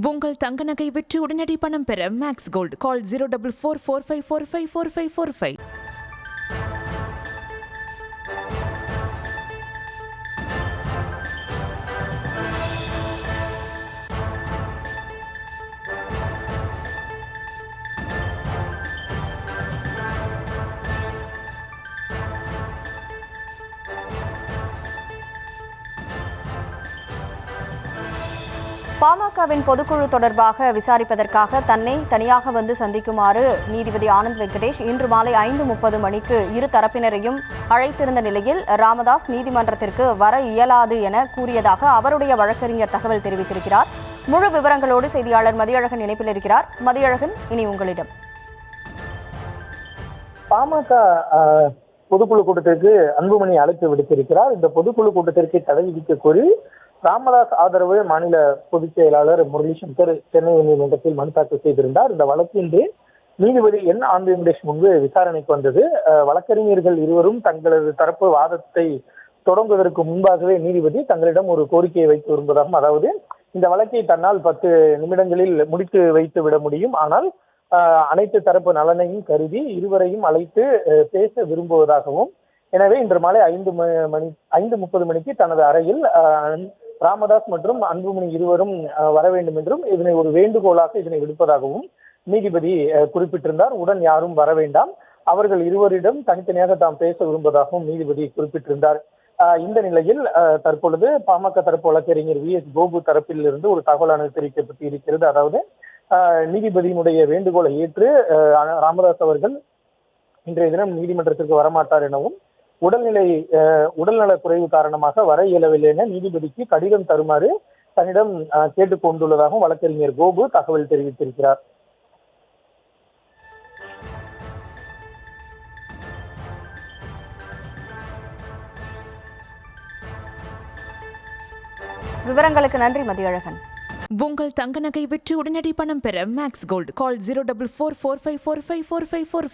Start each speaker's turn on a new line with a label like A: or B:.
A: உங்கள் தங்க நகை விற்று உடனடி பணம் பெற மேக்ஸ் கோல்ட் கால் 04445454545.
B: பாமகவின் பொதுக்குழு தொடர்பாக விசாரிப்பதற்காக தன்னை தனியாக வந்து சந்திக்குமாறு நீதிபதி ஆனந்த் வெங்கடேஷ் இன்று மாலை 5:30 மணிக்கு இரு தரப்பினரையும் அழைத்திருந்த நிலையில் ராமதாஸ் நீதிமன்றத்திற்கு வர இயலாது என கூறியதாக அவருடைய வழக்கறிஞர் தகவல் தெரிவித்திருக்கிறார். முழு விவரங்களோடு செய்தியாளர் மதியழகன் இணைப்பில் இருக்கிறார். மதியழகன், இனி உங்களிடம்.
C: பாமக பொதுக்குழு கூட்டத்திற்கு அன்புமணி அழைப்பு விடுத்திருக்கிறார். இந்த பொதுக்குழு கூட்டத்திற்கு தடை விதிக்க கோரி ராமதாஸ் ஆதரவு மாநில பொதுச் செயலாளர் முரளி சங்கர் சென்னை நீதிமன்றத்தில் மனு தாக்கல் செய்திருந்தார். இந்த வழக்கு இன்று நீதிபதி என் ஆனந்த் வெங்கடேஷ் முன்பு விசாரணைக்கு வந்தது. வழக்கறிஞர்கள் இருவரும் தங்களது தரப்பு வாதத்தை தொடங்குவதற்கு முன்பாகவே நீதிபதி தங்களிடம் ஒரு கோரிக்கையை வைத்து விரும்புவதாகவும், அதாவது இந்த வழக்கை தன்னால் 10 நிமிடங்களில் முடித்து வைத்து விட முடியும், ஆனால் அனைத்து தரப்பு நலனையும் கருதி இருவரையும் அழைத்து பேச விரும்புவதாகவும், எனவே இன்று மாலை 5:30 மணிக்கு தனது அறையில் ராமதாஸ் மற்றும் அன்புமணி இருவரும் வர வேண்டும் என்றும் இதனை ஒரு வேண்டுகோளாக இதனை விடுப்பதாகவும் நீதிபதி குறிப்பிட்டிருந்தார். உடன் யாரும் வர வேண்டாம், அவர்கள் இருவரிடம் தனித்தனியாக தாம் பேச விரும்புவதாகவும் நீதிபதி குறிப்பிட்டிருந்தார். இந்த நிலையில் தற்பொழுது பாமக தரப்பு வழக்கறிஞர் VS கோபு தரப்பில் இருந்து ஒரு தகவல் தெரிவிக்கப்பட்டு இருக்கிறது. அதாவது நீதிபதியினுடைய வேண்டுகோளை ஏற்று ராமதாஸ் அவர்கள் இன்றைய தினம் நீதிமன்றத்திற்கு வரமாட்டார் எனவும், உடல்நலக் குறைவு காரணமாக வர இயலவில்லை என நீதிபதிக்கு கடிதம் தருமாறு தன்னிடம் கேட்டுக் கொண்டுள்ளதாகவும் வழக்கறிஞர் கோபு தகவல் தெரிவித்திருக்கிறார்.
B: விவரங்களுக்கு நன்றி மதியழகன்.
A: உங்கள் தங்க நகை விற்று உடனடி பணம் பெற மேக்ஸ் கோல்ட் கால் 04445454545.